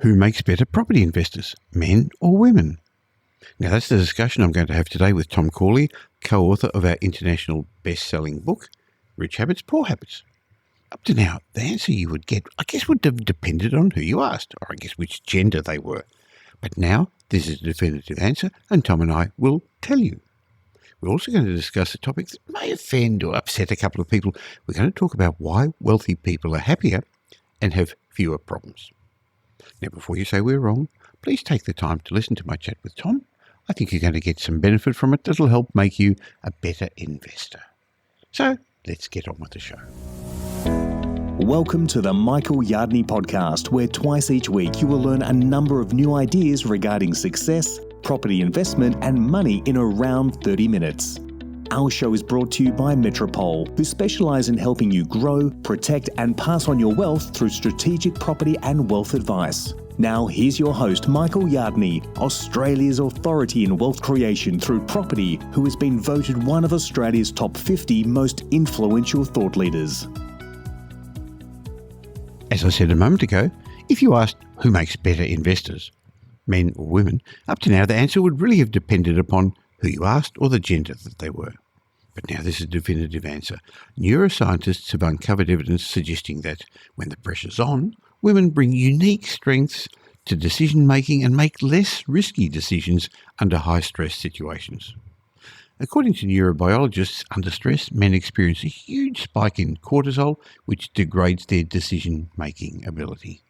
Who makes better property investors, men or women? Now, that's the discussion I'm going to have today with Tom Corley, co-author of our international best-selling book, Rich Habits, Poor Habits. Up to now, the answer you would get, I guess, would have depended on who you asked, or I guess which gender they were. But now, this is a definitive answer, and Tom and I will tell you. We're also going to discuss a topic that may offend or upset a couple of people. We're going to talk about why wealthy people are happier and have fewer problems. Now, before you say we're wrong, please take the time to listen to my chat with Tom. I think you're going to get some benefit from it that'll help make you a better investor. So, let's get on with the show. Welcome to the Michael Yardney podcast, where twice each week you will learn a number of new ideas regarding success, property investment, and money in around 30 minutes. Our show is brought to you by Metropole, who specialise in helping you grow, protect, and pass on your wealth through strategic property and wealth advice. Now, here's your host, Michael Yardney, Australia's authority in wealth creation through property, who has been voted one of Australia's top 50 most influential thought leaders. As I said a moment ago, if you asked who makes better investors, men or women, up to now the answer would really have depended upon who you asked or the gender that they were. But now this is a definitive answer. Neuroscientists have uncovered evidence suggesting that when the pressure's on, women bring unique strengths to decision-making and make less risky decisions under high-stress situations. According to neurobiologists, under stress, men experience a huge spike in cortisol, which degrades their decision-making ability.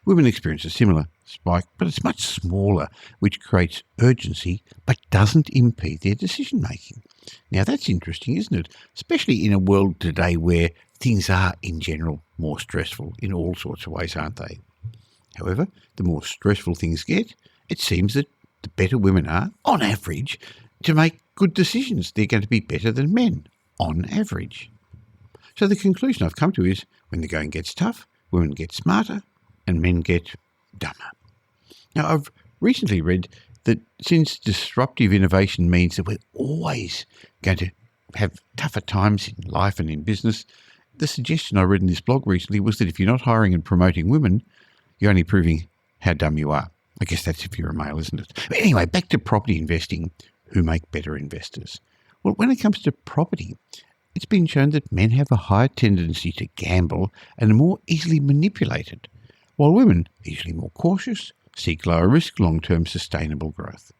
Women experience a similar spike, but it's much smaller, which creates urgency but doesn't impede their decision-making. Now, that's interesting, isn't it? Especially in a world today where things are, in general, more stressful in all sorts of ways, aren't they? However, the more stressful things get, it seems that the better women are, on average, to make good decisions. They're going to be better than men, on average. So the conclusion I've come to is, when the going gets tough, women get smarter and men get dumber. Now, I've recently read that since disruptive innovation means that we're always going to have tougher times in life and in business, the suggestion I read in this blog recently was that if you're not hiring and promoting women, you're only proving how dumb you are. I guess that's if you're a male, isn't it? But anyway, back to property investing. Who make better investors? Well, when it comes to property, it's been shown that men have a higher tendency to gamble and are more easily manipulated, while women are usually more cautious, seek lower risk, long-term sustainable growth.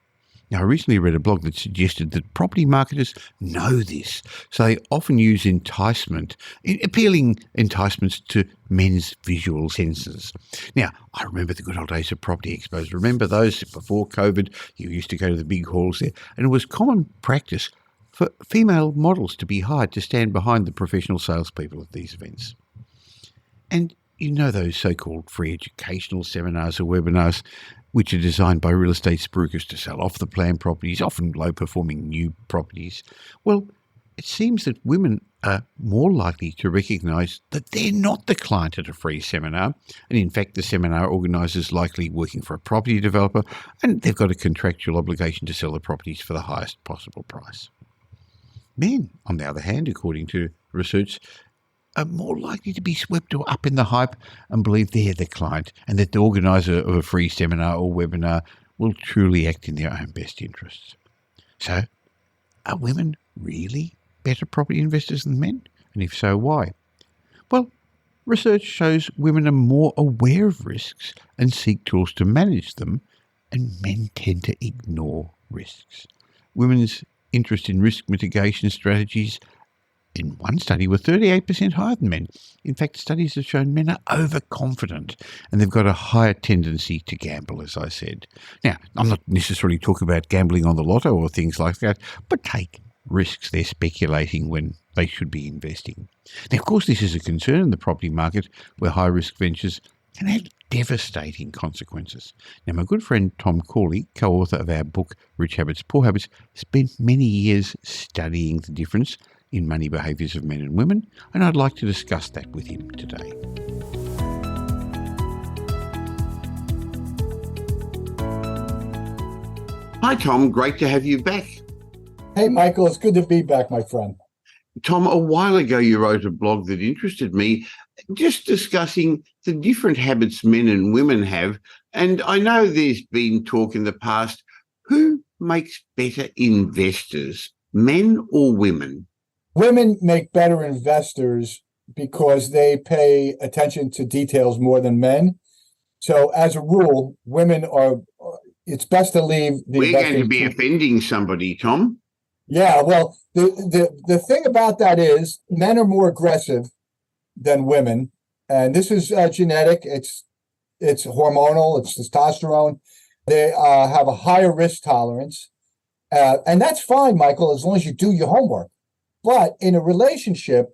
Now, I recently read a blog that suggested that property marketers know this, so they often use appealing enticements to men's visual senses. Now, I remember the good old days of property expos. Remember those before COVID? You used to go to the big halls there, and it was common practice for female models to be hired to stand behind the professional salespeople at these events. And you know those so-called free educational seminars or webinars which are designed by real estate spruikers to sell off-the-plan properties, often low-performing new properties. Well, it seems that women are more likely to recognise that they're not the client at a free seminar, and in fact the seminar organiser is likely working for a property developer, and they've got a contractual obligation to sell the properties for the highest possible price. Men, on the other hand, according to research, are more likely to be swept up in the hype and believe they're the client and that the organiser of a free seminar or webinar will truly act in their own best interests. So, are women really better property investors than men? And if so, why? Well, research shows women are more aware of risks and seek tools to manage them, and men tend to ignore risks. Women's interest in risk mitigation strategies in one study were 38% higher than men. In fact, studies have shown men are overconfident and they've got a higher tendency to gamble, as I said. Now, I'm not necessarily talking about gambling on the lotto or things like that, but take risks. They're speculating when they should be investing. Now, of course, this is a concern in the property market where high-risk ventures can have devastating consequences. Now, my good friend Tom Corley, co-author of our book, Rich Habits, Poor Habits, spent many years studying the difference in money behaviours of men and women, and I'd like to discuss that with him today. Hi, Tom. Great to have you back. Hey, Michael. It's good to be back, my friend. Tom, a while ago you wrote a blog that interested me. just discussing the different habits men and women have. And I know there's been talk in the past, who makes better investors, men or women? Women make better investors because they pay attention to details more than men. So as a rule, it's best to leave the We're investing going to be offending somebody, Tom. Yeah, well, the thing about that is men are more aggressive than women, and this is genetic. It's hormonal. It's testosterone. They have a higher risk tolerance, and that's fine, Michael, as long as you do your homework. But in a relationship,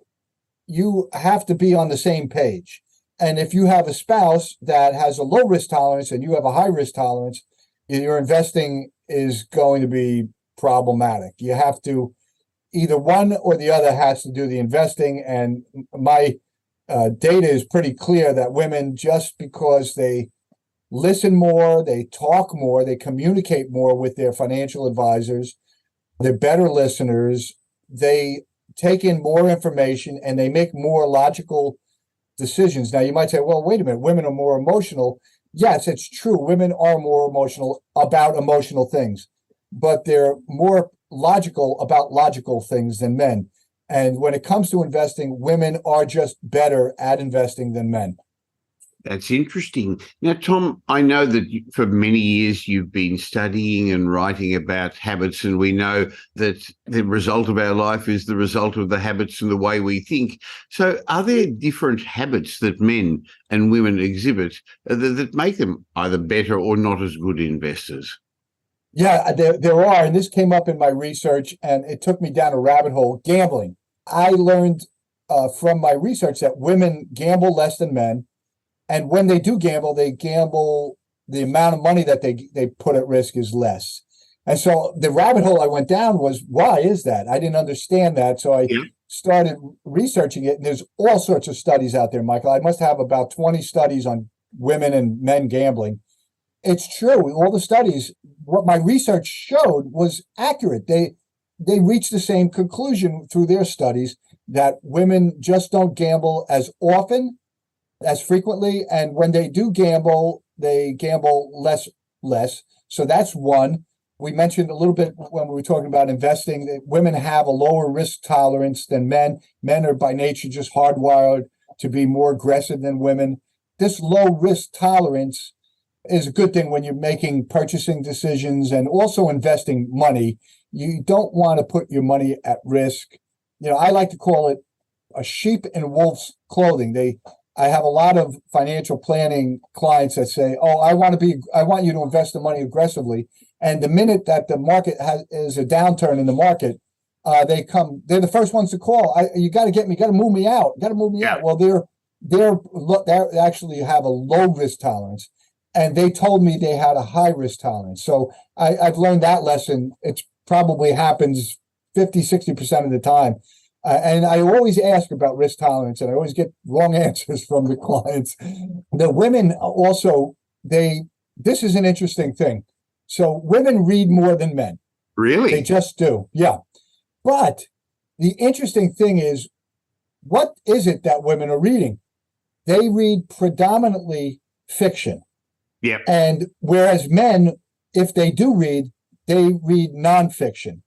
you have to be on the same page. And if you have a spouse that has a low risk tolerance and you have a high risk tolerance, your investing is going to be problematic. You have to, either one or the other has to do the investing. And my data is pretty clear that women, just because they listen more, they talk more, they communicate more with their financial advisors, they're better listeners, they take in more information, and they make more logical decisions. Now, you might say, well, wait a minute, women are more emotional. Yes, it's true. Women are more emotional about emotional things, but they're more logical about logical things than men. And when it comes to investing, women are just better at investing than men. That's interesting. Now, Tom, I know that for many years you've been studying and writing about habits, and we know that the result of our life is the result of the habits and the way we think. So are there different habits that men and women exhibit that make them either better or not as good investors? Yeah, there are. And this came up in my research, and it took me down a rabbit hole. Gambling. I learned from my research that women gamble less than men. And when they do gamble, the amount of money that they put at risk is less. And so the rabbit hole I went down was, why is that? I didn't understand that. So I started researching it. And there's all sorts of studies out there, Michael. I must have about 20 studies on women and men gambling. It's true. All the studies, what my research showed was accurate. They reached the same conclusion through their studies, that women just don't gamble as often, as frequently, and when they do gamble, they gamble less. So that's one. We mentioned a little bit when we were talking about investing that women have a lower risk tolerance than men. Men are by nature just hardwired to be more aggressive than women. This low risk tolerance is a good thing when you're making purchasing decisions and also investing money. You don't want to put your money at risk. I like to call it a sheep in wolf's clothing. I have a lot of financial planning clients that say, "Oh, I want you to invest the money aggressively." And the minute that the market is a downturn in the market, they're the first ones to call. You got to move me out. Well, they actually have a low risk tolerance, and they told me they had a high risk tolerance. So I've learned that lesson. It probably happens 50-60% of the time. And I always ask about risk tolerance, and I always get wrong answers from the clients. The women also, this is an interesting thing. So women read more than men. Really? They just do. Yeah. But the interesting thing is, what is it that women are reading? They read predominantly fiction. Yeah. And whereas men, if they do read, they read nonfiction.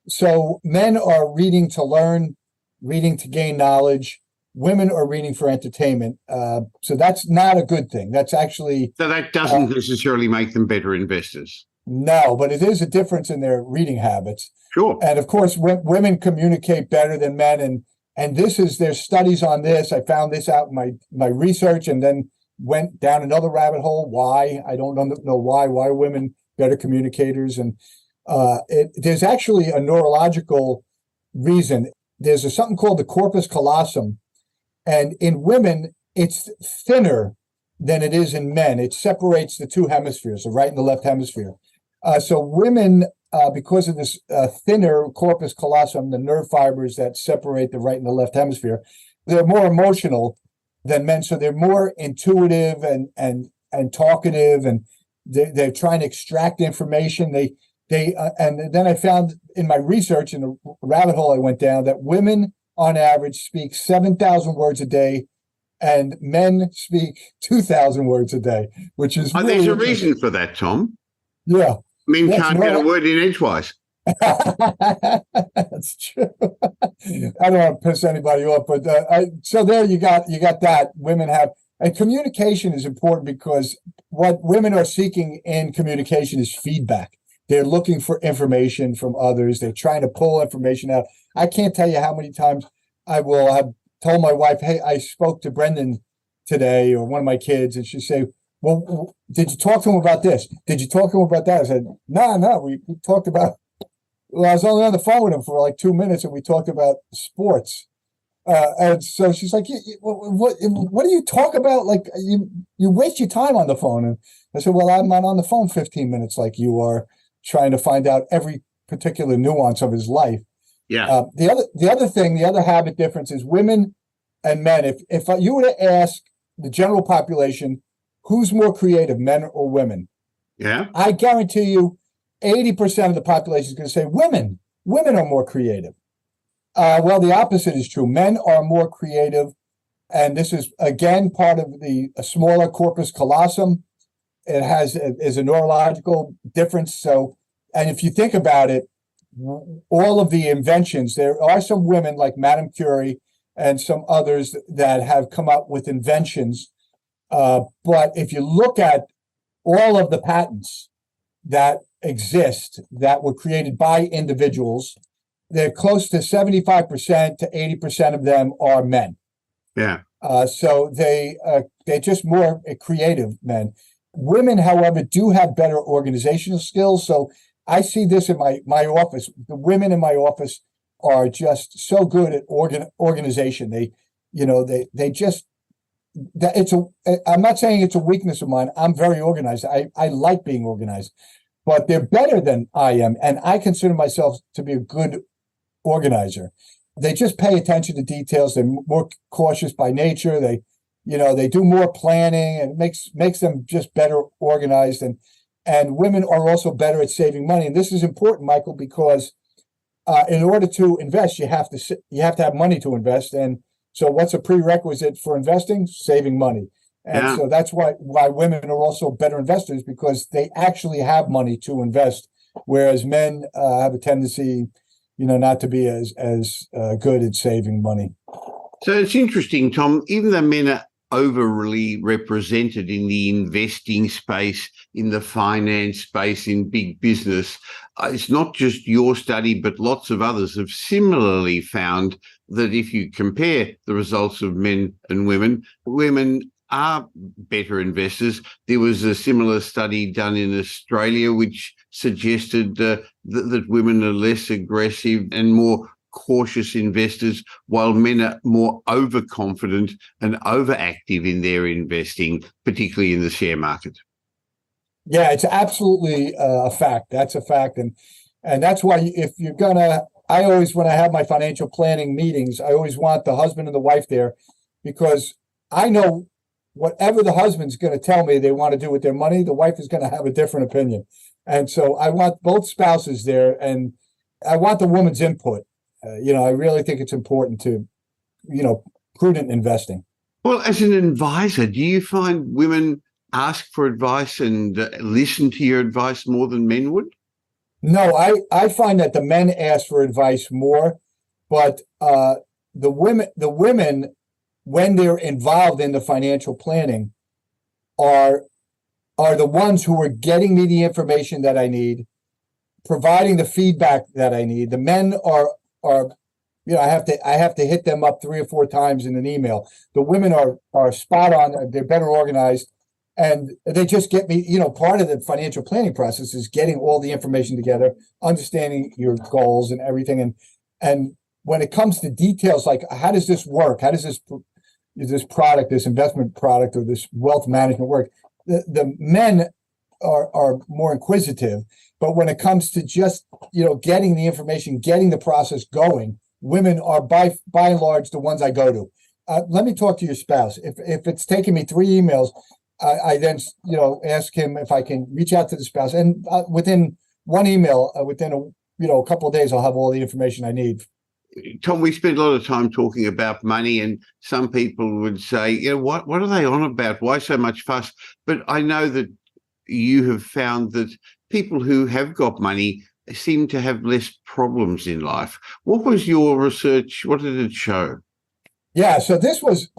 So men are reading to learn, reading to gain knowledge. Women are reading for entertainment. So that's not a good thing. That's actually... So that doesn't necessarily make them better investors. No, but it is a difference in their reading habits. Sure. And of course, women communicate better than men. And there's studies on this. I found this out in my research and then went down another rabbit hole. Why? I don't know why are women better communicators. And there's actually a neurological reason. There's something called the corpus callosum, and in women, it's thinner than it is in men. It separates the two hemispheres, the right and the left hemisphere. So women, because of this thinner corpus callosum, the nerve fibers that separate the right and the left hemisphere, they're more emotional than men. So they're more intuitive and talkative, and they're trying to extract information. And then I found in my research, in the rabbit hole I went down, that women on average speak 7,000 words a day and men speak 2,000 words a day, which is really there's a reason for that, Tom. Yeah. Men Yeah, can't get a word in edgewise. That's true. I don't want to piss anybody off, but so there you got that. Women have, and communication is important because what women are seeking in communication is feedback. They're looking for information from others. They're trying to pull information out. I can't tell you how many times I will have told my wife, "Hey, I spoke to Brendan today," or one of my kids, and she'd say, "Well, did you talk to him about this? Did you talk to him about that?" I said, No, we talked about. Well, I was only on the phone with him for like 2 minutes, and we talked about sports. And so she's like, "What do you talk about? Like you waste your time on the phone." And I said, "Well, I'm not on the phone 15 minutes like you are, trying to find out every particular nuance of his life." Yeah. The other habit difference is women and men. If you were to ask the general population, who's more creative, men or women? Yeah. I guarantee you 80% of the population is going to say women. Women are more creative. Well, the opposite is true. Men are more creative. And this is, again, part of the smaller corpus callosum. It is a neurological difference. So, and if you think about it, all of the inventions, there are some women like Madame Curie and some others that have come up with inventions. But if you look at all of the patents that exist that were created by individuals, they're close to 75% to 80% of them are men. Yeah. So they're just more creative men. Women, however, do have better organizational skills. So I see this in my office. The women in my office are just so good at organization. They just, I'm not saying it's a weakness of mine. I'm very organized. I like being organized, but they're better than I am. And I consider myself to be a good organizer. They just pay attention to details. They're more cautious by nature. They do more planning, and it makes them just better organized. And women are also better at saving money. And this is important, Michael, because in order to invest, you have to have money to invest. And so what's a prerequisite for investing? Saving money. And so that's why women are also better investors, because they actually have money to invest, whereas men have a tendency, not to be as good at saving money. So it's interesting, Tom, even though men are overly represented in the investing space, in the finance space, in big business, it's not just your study, but lots of others have similarly found that if you compare the results of men and women are better investors. There was a similar study done in Australia which suggested that women are less aggressive and more cautious investors, while men are more overconfident and overactive in their investing, particularly in the share market. Yeah, it's absolutely a fact. That's a fact. And that's why if you're I always, when I have my financial planning meetings, I always want the husband and the wife there, because I know whatever the husband's going to tell me they want to do with their money, the wife is going to have a different opinion. And so I want both spouses there, and I want the woman's input. I really think it's important to, prudent investing. Well, as an advisor, do you find women ask for advice and listen to your advice more than men would? No, I find that the men ask for advice more, but the women, when they're involved in the financial planning, are the ones who are getting me the information that I need, providing the feedback that I need. The men are I have to hit them up 3 or 4 times in an email. The women are spot on. They're better organized, and they just get me. Part of the financial planning process is getting all the information together, understanding your goals and everything. And when it comes to details like how does this work, how does this product, this investment product, or this wealth management work, the men are more inquisitive. But when it comes to just getting the information, getting the process going, women are by and large the ones I go to. Let me talk to your spouse. If it's taken me 3 emails, I then ask him if I can reach out to the spouse, and within one email, within a couple of days, I'll have all the information I need Tom, we spend a lot of time talking about money, and some people would say, what are they on about? Why so much fuss? But I know that you have found that people who have got money seem to have less problems in life. What was your research? What did it show? Yeah, so this was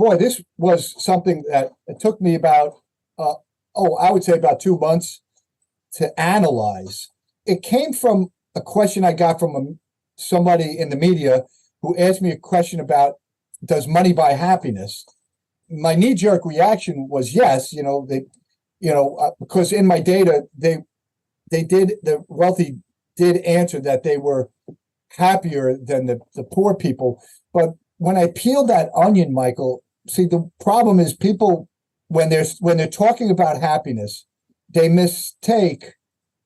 something that it took me about, I would say about 2 months to analyze. It came from a question I got from somebody in the media who asked me a question about, does money buy happiness? My knee-jerk reaction was yes. Because in my data, the wealthy did answer that they were happier than the poor people. But when I peeled that onion, Michael, see, the problem is people, when they're talking about happiness, they mistake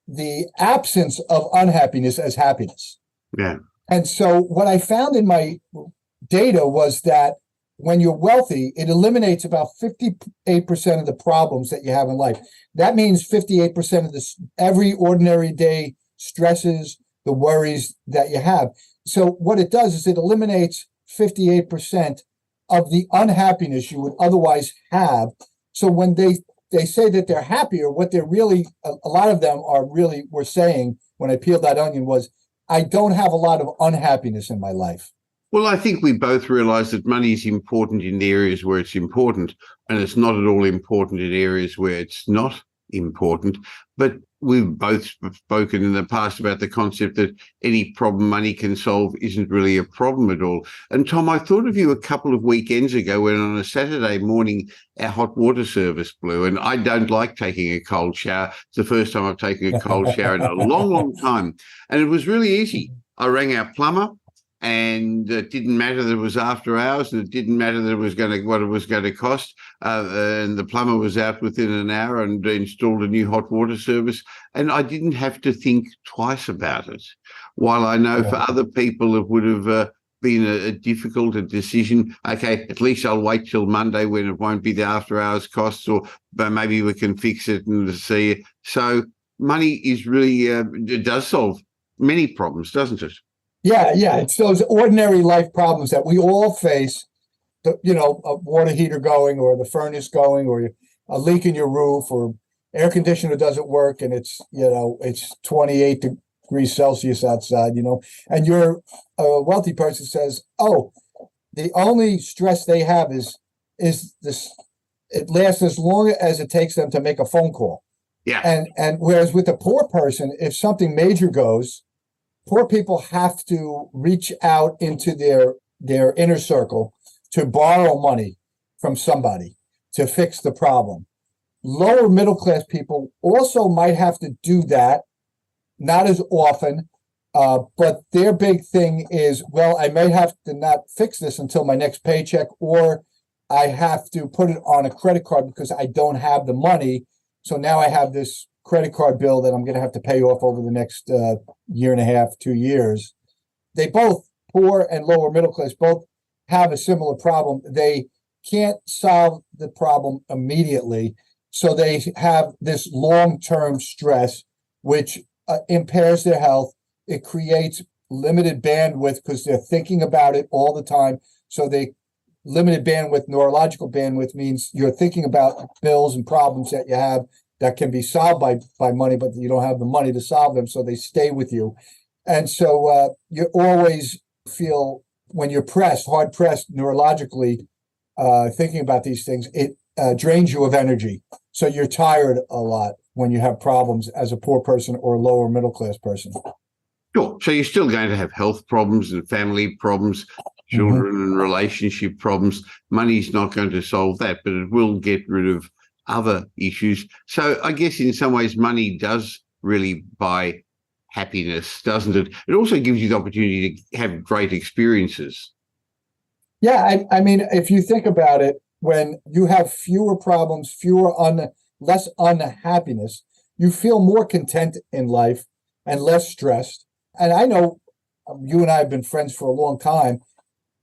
the absence of unhappiness as happiness. Yeah. And so what I found in my data was that when you're wealthy, it eliminates about 58% of the problems that you have in life. That means 58% of every ordinary day stresses, the worries that you have. So what it does is it eliminates 58% of the unhappiness you would otherwise have. So when they say that they're happier, what they're really, a lot of them were saying when I peeled that onion was, I don't have a lot of unhappiness in my life. Well, I think we both realise that money is important in the areas where it's important, and it's not at all important in areas where it's not important. But we've both spoken in the past about the concept that any problem money can solve isn't really a problem at all. And Tom, I thought of you a couple of weekends ago when on a Saturday morning, our hot water service blew, and I don't like taking a cold shower. It's the first time I've taken a cold shower in a long, long time. And it was really easy. I rang our plumber, and it didn't matter that it was after hours, and it didn't matter that what it was going to cost. And the plumber was out within an hour and installed a new hot water service. And I didn't have to think twice about it. While I know for other people it would have been a difficult decision. Okay, at least I'll wait till Monday when it won't be the after hours costs, but maybe we can fix it and see. So money is really, it does solve many problems, doesn't it? Yeah. It's those ordinary life problems that we all face. A water heater going, or the furnace going, or a leak in your roof, or air conditioner doesn't work, and it's 28 degrees Celsius outside. And you're a wealthy person says, "Oh, the only stress they have is this. It lasts as long as it takes them to make a phone call." Yeah. And whereas with a poor person, if something major goes, poor people have to reach out into their inner circle to borrow money from somebody to fix the problem. Lower middle class people also might have to do that, not as often, but their big thing is, well, I may have to not fix this until my next paycheck, or I have to put it on a credit card because I don't have the money. So now I have this credit card bill that I'm going to have to pay off over the next year and a half, 2 years. They both, poor and lower middle class, both have a similar problem. They can't solve the problem immediately. So they have this long-term stress, which impairs their health. It creates limited bandwidth because they're thinking about it all the time. So limited bandwidth, neurological bandwidth means you're thinking about bills and problems that you have that can be solved by money, but you don't have the money to solve them, so they stay with you. And so you always feel, when you're hard pressed neurologically, thinking about these things, it drains you of energy. So you're tired a lot when you have problems as a poor person or a lower middle class person. Sure. So you're still going to have health problems and family problems, children and relationship problems. Money's not going to solve that, but it will get rid of other issues. So I guess in some ways money does really buy happiness, doesn't it? It also gives you the opportunity to have great experiences. Yeah, I mean, if you think about it, when you have fewer problems, less unhappiness, you feel more content in life and less stressed. And I know you and I have been friends for a long time.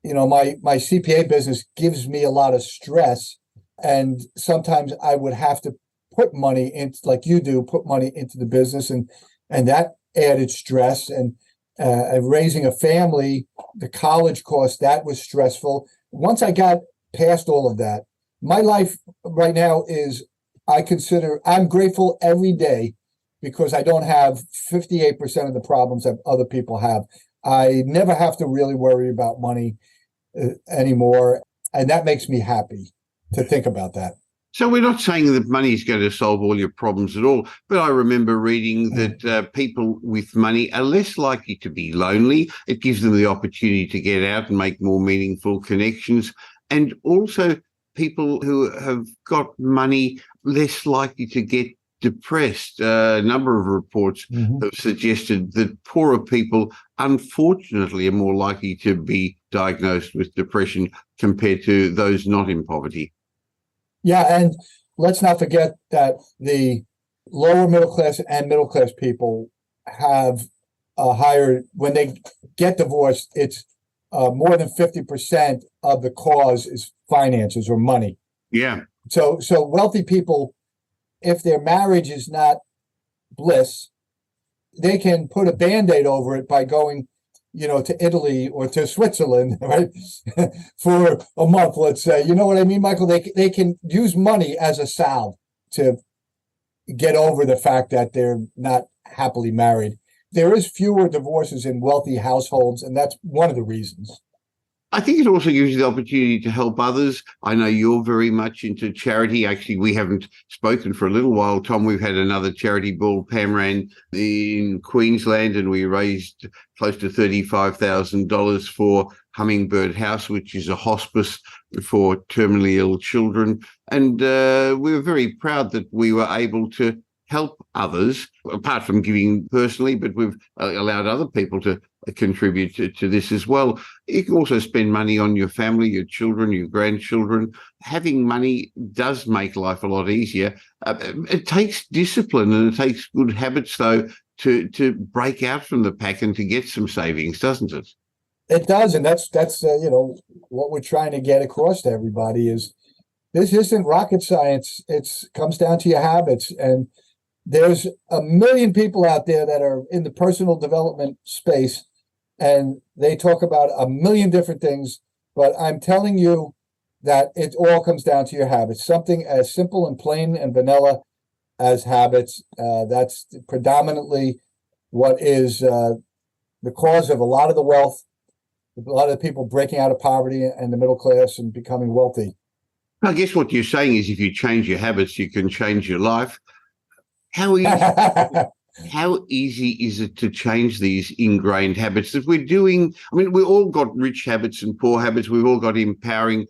My CPA business gives me a lot of stress. And sometimes I would have to put money in, like you do, put money into the business, and that added stress. And raising a family, the college cost, that was stressful. Once I got past all of that, my life right now is, I'm grateful every day because I don't have 58% of the problems that other people have. I never have to really worry about money anymore. And that makes me happy to think about that. So we're not saying that money is going to solve all your problems at all, but I remember reading that people with money are less likely to be lonely. It gives them the opportunity to get out and make more meaningful connections. And also people who have got money less likely to get depressed. A number of reports have suggested that poorer people, unfortunately, are more likely to be diagnosed with depression compared to those not in poverty. Yeah, and let's not forget that the lower middle class and middle class people have a higher, when they get divorced, it's more than 50% of the cause is finances or money. Yeah. So wealthy people, if their marriage is not bliss, they can put a Band-Aid over it by going, to Italy or to Switzerland, right? For a month, let's say. You know what I mean, Michael? They can use money as a salve to get over the fact that they're not happily married. There is fewer divorces in wealthy households, and that's one of the reasons. I think it also gives you the opportunity to help others. I know you're very much into charity. Actually, we haven't spoken for a little while, Tom. We've had another charity ball, Pam ran in Queensland, and we raised close to $35,000 for Hummingbird House, which is a hospice for terminally ill children. And we were very proud that we were able to help others, apart from giving personally, but we've allowed other people to contribute to this as well. You can also spend money on your family, your children, your grandchildren. Having money does make life a lot easier. It takes discipline and it takes good habits, though, to break out from the pack and to get some savings, doesn't it? It does, and that's what we're trying to get across to everybody is this isn't rocket science. It comes down to your habits, and there's a million people out there that are in the personal development space, and they talk about a million different things, but I'm telling you that it all comes down to your habits. Something as simple and plain and vanilla as habits. That's predominantly what is the cause of a lot of the wealth, a lot of the people breaking out of poverty and the middle class and becoming wealthy. I guess what you're saying is if you change your habits, you can change your life. How easy is it to change these ingrained habits that we're doing? I mean, we've all got rich habits and poor habits. We've all got empowering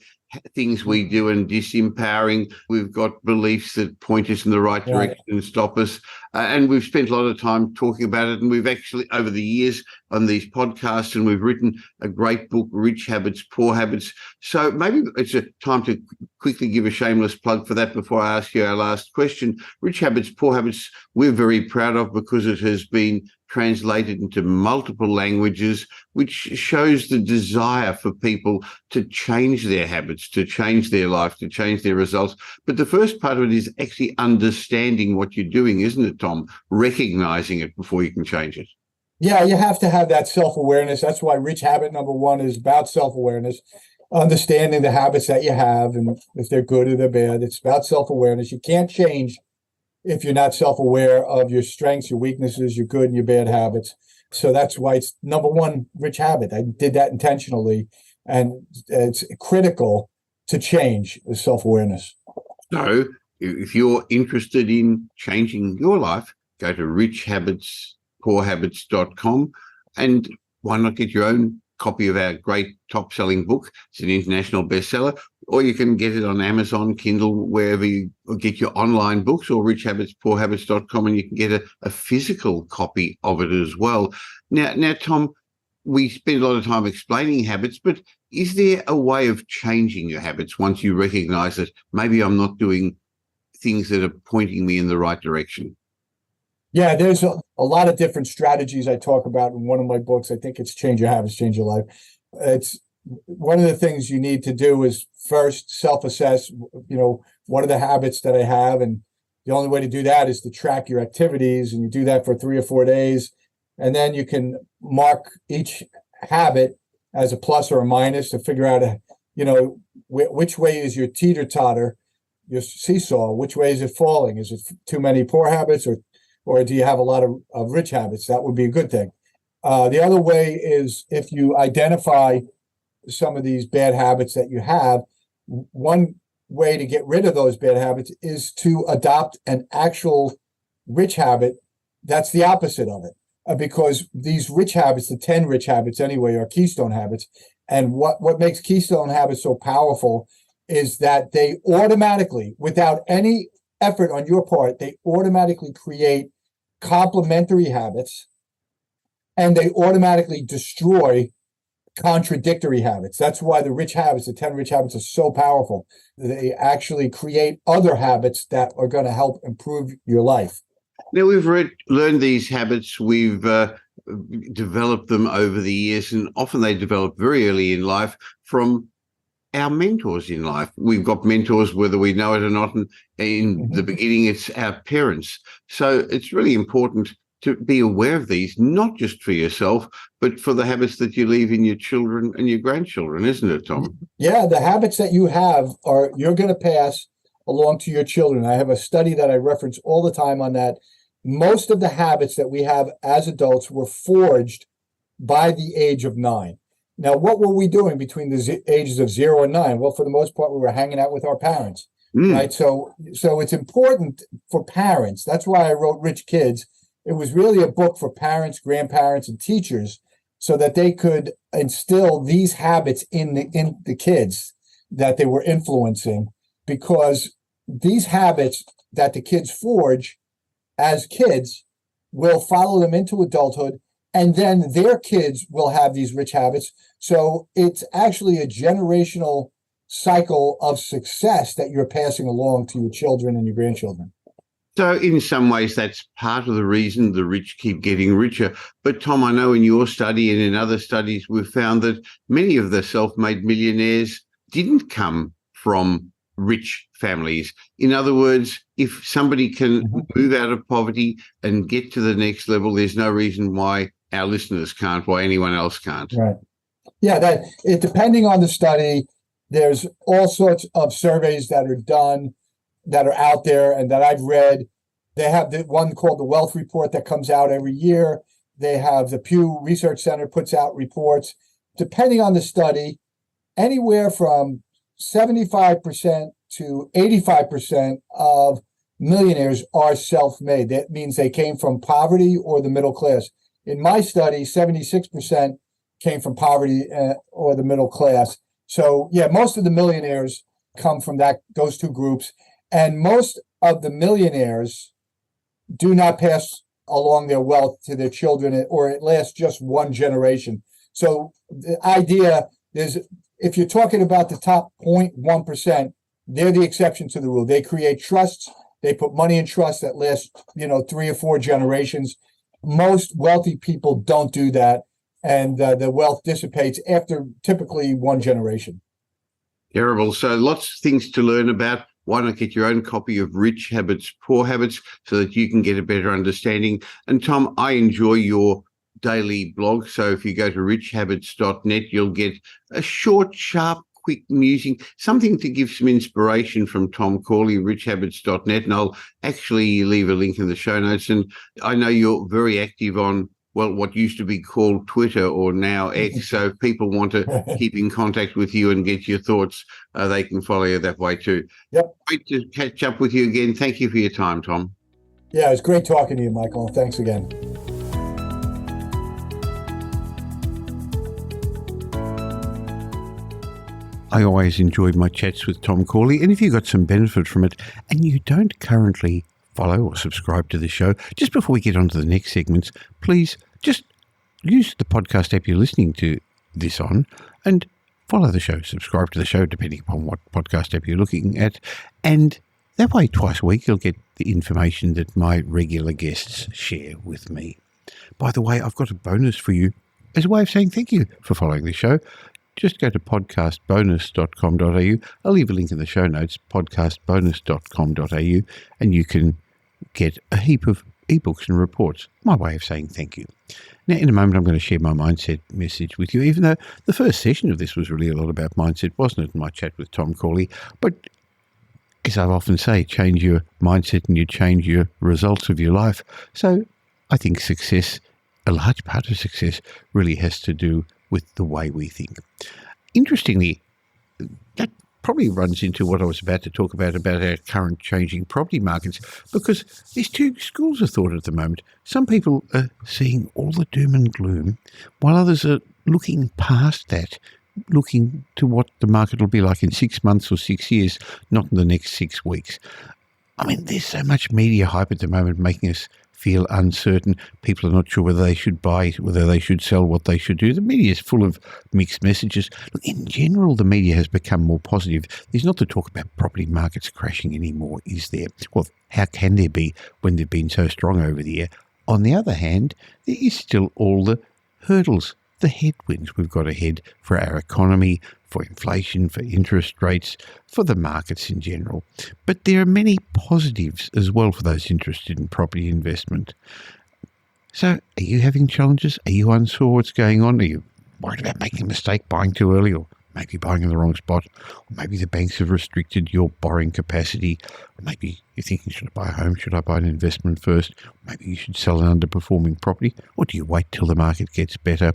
things we do and disempowering. We've got beliefs that point us in the right direction and stop us. And we've spent a lot of time talking about it. And we've actually, over the years on these podcasts, and we've written a great book, Rich Habits, Poor Habits. So maybe it's a time to quickly give a shameless plug for that before I ask you our last question. Rich Habits, Poor Habits, we're very proud of because it has been translated into multiple languages, which shows the desire for people to change their habits, to change their life, to change their results. But the first part of it is actually understanding what you're doing, isn't it, Tom? Recognizing it before you can change it. Yeah, you have to have that self-awareness. That's why Rich Habit number one is about self-awareness, understanding the habits that you have and if they're good or they're bad. It's about self-awareness. You can't change if you're not self-aware of your strengths, your weaknesses, your good and your bad habits. So that's why it's number one, Rich Habit. I did that intentionally, and it's critical to change the self-awareness. So if you're interested in changing your life, go to richhabitspoorhabits.com, and why not get your own copy of our great top-selling book? It's an international bestseller. Or you can get it on Amazon, Kindle, wherever you get your online books, or richhabitspoorhabits.com, and you can get a physical copy of it as well. Now, Tom, we spend a lot of time explaining habits, but is there a way of changing your habits once you recognize that maybe I'm not doing things that are pointing me in the right direction? Yeah, there's a lot of different strategies I talk about in one of my books. I think it's Change Your Habits, Change Your Life. It's one of the things you need to do is first self-assess, what are the habits that I have? And the only way to do that is to track your activities. And you do that for 3 or 4 days. And then you can mark each habit as a plus or a minus to figure out, which way is your teeter-totter, your seesaw, which way is it falling? Is it too many poor habits or do you have a lot of rich habits? That would be a good thing. The other way is if you identify some of these bad habits that you have, one way to get rid of those bad habits is to adopt an actual rich habit that's the opposite of it. Because these rich habits, the 10 rich habits anyway, are keystone habits. And what makes keystone habits so powerful is that they automatically, without any effort on your part, they automatically create complementary habits, and they automatically destroy contradictory habits. That's why the rich habits, the 10 rich habits, are so powerful. They actually create other habits that are going to help improve your life. Now, we've learned these habits, we've developed them over the years, and often they develop very early in life from our mentors in life. We've got mentors, whether we know it or not, and in the beginning, it's our parents. So it's really important to be aware of these, not just for yourself, but for the habits that you leave in your children and your grandchildren, isn't it, Tom? Yeah, the habits that you have you're going to pass along to your children. I have a study that I reference all the time on that. Most of the habits that we have as adults were forged by the age of 9. Now, what were we doing between the ages of 0 and 9? Well, for the most part, we were hanging out with our parents, right? So it's important for parents. That's why I wrote Rich Kids. It was really a book for parents, grandparents, and teachers so that they could instill these habits in the kids that they were influencing, because these habits that the kids forge as kids will follow them into adulthood, and then their kids will have these rich habits. So it's actually a generational cycle of success that you're passing along to your children and your grandchildren. So in some ways, that's part of the reason the rich keep getting richer. But Tom, I know in your study and in other studies, we've found that many of the self-made millionaires didn't come from rich families. In other words, if somebody can move out of poverty and get to the next level, there's no reason why our listeners can't, why anyone else can't. Right. Yeah, depending on the study, there's all sorts of surveys that are done, that are out there and that I've read. They have the one called the Wealth Report that comes out every year. They have the Pew Research Center puts out reports. Depending on the study, anywhere from 75% to 85% of millionaires are self-made. That means they came from poverty or the middle class. In my study, 76% came from poverty or the middle class. So yeah, most of the millionaires come from those two groups. And most of the millionaires do not pass along their wealth to their children, or it lasts just one generation. So the idea is, if you're talking about the top 0.1%, they're the exception to the rule. They create trusts. They put money in trusts that last, 3 or 4 generations. Most wealthy people don't do that, and the wealth dissipates after typically one generation. Terrible. So lots of things to learn about. Why not get your own copy of Rich Habits, Poor Habits, so that you can get a better understanding? And Tom, I enjoy your daily blog. So if you go to richhabits.net, you'll get a short, sharp, quick musing, something to give some inspiration from Tom Corley, richhabits.net. And I'll actually leave a link in the show notes. And I know you're very active on, what used to be called Twitter, or now X. So if people want to keep in contact with you and get your thoughts, they can follow you that way too. Yep. Great to catch up with you again. Thank you for your time, Tom. Yeah, it was great talking to you, Michael. Thanks again. I always enjoyed my chats with Tom Corley, and if you got some benefit from it and you don't currently follow or subscribe to the show, just before we get on to the next segments, please just use the podcast app you're listening to this on and follow the show, subscribe to the show, depending upon what podcast app you're looking at. And that way, twice a week, you'll get the information that my regular guests share with me. By the way, I've got a bonus for you as a way of saying thank you for following the show. Just go to podcastbonus.com.au. I'll leave a link in the show notes, podcastbonus.com.au, and you can get a heap of ebooks and reports. My way of saying thank you. Now, in a moment, I'm going to share my mindset message with you, even though the first session of this was really a lot about mindset, wasn't it, in my chat with Tom Corley? But as I often say, change your mindset and you change your results of your life. So I think success, a large part of success, really has to do with the way we think. Interestingly, that probably runs into what I was about to talk about our current changing property markets, because there's two schools of thought at the moment. Some people are seeing all the doom and gloom, while others are looking past that, looking to what the market will be like in 6 months or 6 years, not in the next 6 weeks. I mean, there's so much media hype at the moment making us feel uncertain. People are not sure whether they should buy, whether they should sell, what they should do. The media is full of mixed messages. Look, in general, the media has become more positive. There's not the talk about property markets crashing anymore, is there? Well, how can there be when they've been so strong over the year? On the other hand, there is still all the hurdles, the headwinds we've got ahead for our economy, for inflation, for interest rates, for the markets in general. But there are many positives as well for those interested in property investment. So are you having challenges? Are you unsure what's going on? Are you worried about making a mistake, buying too early, or maybe buying in the wrong spot? Or maybe the banks have restricted your borrowing capacity. Or maybe you're thinking, should I buy a home? Should I buy an investment first? Or maybe you should sell an underperforming property. Or do you wait till the market gets better?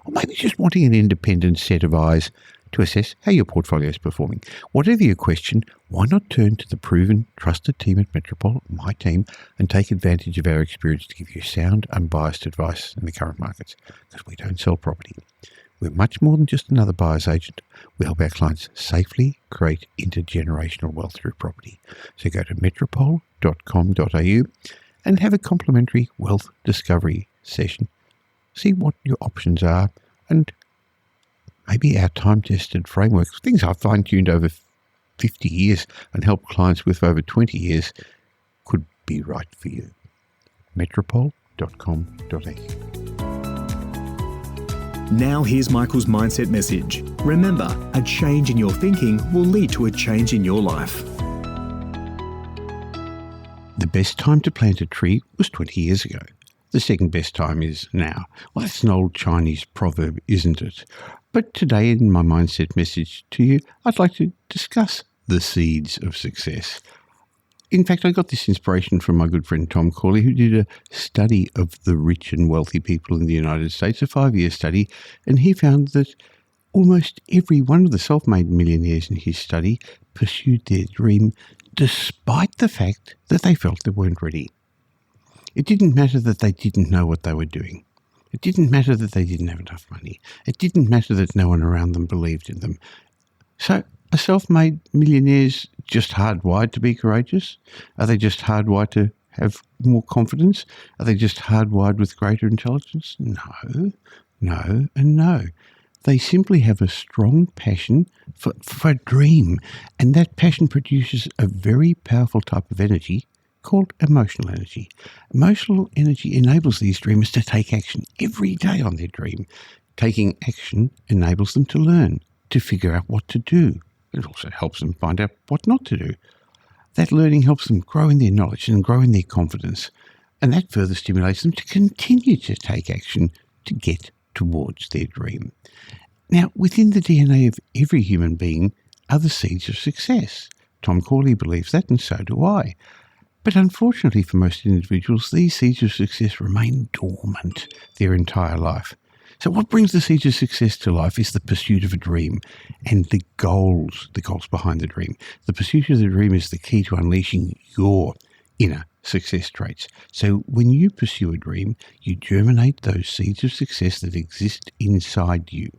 Or maybe just wanting an independent set of eyes to assess how your portfolio is performing. Whatever your question, why not turn to the proven, trusted team at Metropole, my team, and take advantage of our experience to give you sound, unbiased advice in the current markets? Because we don't sell property. We're much more than just another buyer's agent. We help our clients safely create intergenerational wealth through property. So go to metropole.com.au and have a complimentary wealth discovery session. See what your options are, and maybe our time-tested frameworks, things I've fine-tuned over 50 years and helped clients with for over 20 years, could be right for you. metropole.com.au. Now here's Michael's mindset message. Remember, a change in your thinking will lead to a change in your life. The best time to plant a tree was 20 years ago. The second best time is now. Well, that's an old Chinese proverb, isn't it? But today in my mindset message to you, I'd like to discuss the seeds of success. In fact, I got this inspiration from my good friend Tom Corley, who did a study of the rich and wealthy people in the United States, a 5-year study, and he found that almost every one of the self-made millionaires in his study pursued their dream despite the fact that they felt they weren't ready. It didn't matter that they didn't know what they were doing. It didn't matter that they didn't have enough money. It didn't matter that no one around them believed in them. So are self-made millionaires just hardwired to be courageous? Are they just hardwired to have more confidence? Are they just hardwired with greater intelligence? No, and no. They simply have a strong passion for a dream, and that passion produces a very powerful type of energy called emotional energy. Emotional energy enables these dreamers to take action every day on their dream. Taking action enables them to learn, to figure out what to do. It also helps them find out what not to do. That learning helps them grow in their knowledge and grow in their confidence, and that further stimulates them to continue to take action to get towards their dream. Now, within the DNA of every human being are the seeds of success. Tom Corley believes that, and so do I. But unfortunately for most individuals, these seeds of success remain dormant their entire life. So what brings the seeds of success to life is the pursuit of a dream and the goals behind the dream. The pursuit of the dream is the key to unleashing your inner success traits. So when you pursue a dream, you germinate those seeds of success that exist inside you.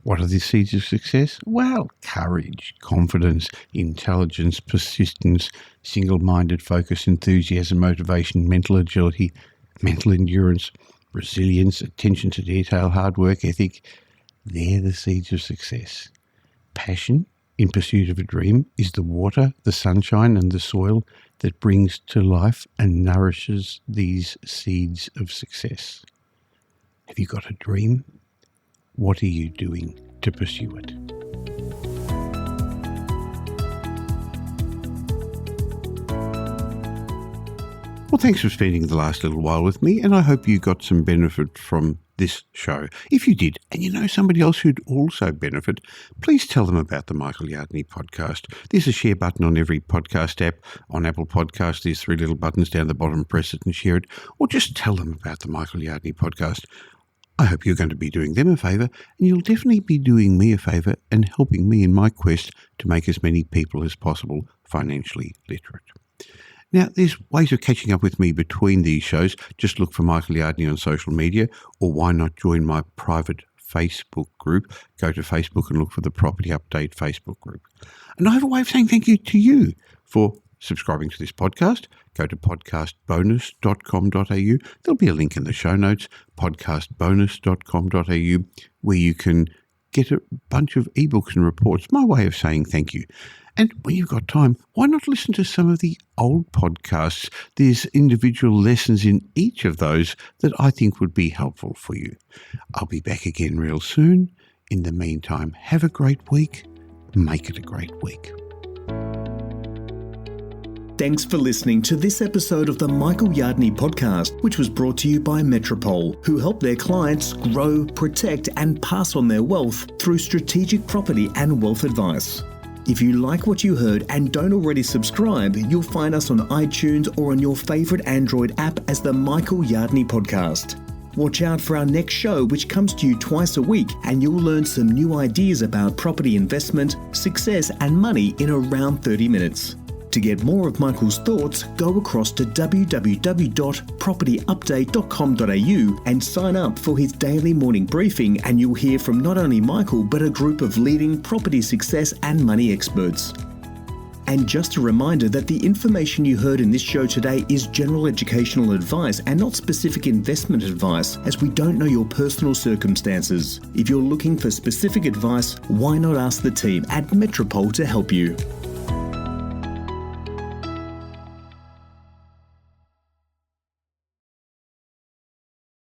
What are the seeds of success? Well, courage, confidence, intelligence, persistence, single-minded focus, enthusiasm, motivation, mental agility, mental endurance, resilience, attention to detail, hard work ethic. They're the seeds of success. Passion in pursuit of a dream is the water, the sunshine, and the soil that brings to life and nourishes these seeds of success. Have you got a dream? What are you doing to pursue it? Well, thanks for spending the last little while with me, and I hope you got some benefit from this show. If you did, and you know somebody else who'd also benefit, please tell them about the Michael Yardney podcast. There's a share button on every podcast app. On Apple Podcasts, there's 3 little buttons down the bottom. Press it and share it, or just tell them about the Michael Yardney podcast. I hope you're going to be doing them a favour, and you'll definitely be doing me a favour and helping me in my quest to make as many people as possible financially literate. Now, there's ways of catching up with me between these shows. Just look for Michael Yardney on social media, or why not join my private Facebook group? Go to Facebook and look for the Property Update Facebook group. And I have a way of saying thank you to you for subscribing to this podcast. Go to podcastbonus.com.au. There'll be a link in the show notes, podcastbonus.com.au, where you can get a bunch of ebooks and reports. My way of saying thank you. And when you've got time, why not listen to some of the old podcasts? There's individual lessons in each of those that I think would be helpful for you. I'll be back again real soon. In the meantime, have a great week. Make it a great week. Thanks for listening to this episode of the Michael Yardney podcast, which was brought to you by Metropole, who help their clients grow, protect, and pass on their wealth through strategic property and wealth advice. If you like what you heard and don't already subscribe, you'll find us on iTunes or on your favourite Android app as the Michael Yardney Podcast. Watch out for our next show, which comes to you twice a week, and you'll learn some new ideas about property investment, success, and money in around 30 minutes. To get more of Michael's thoughts, go across to www.propertyupdate.com.au and sign up for his daily morning briefing, and you'll hear from not only Michael but a group of leading property success and money experts. And just a reminder that the information you heard in this show today is general educational advice and not specific investment advice, as we don't know your personal circumstances. If you're looking for specific advice, why not ask the team at Metropole to help you?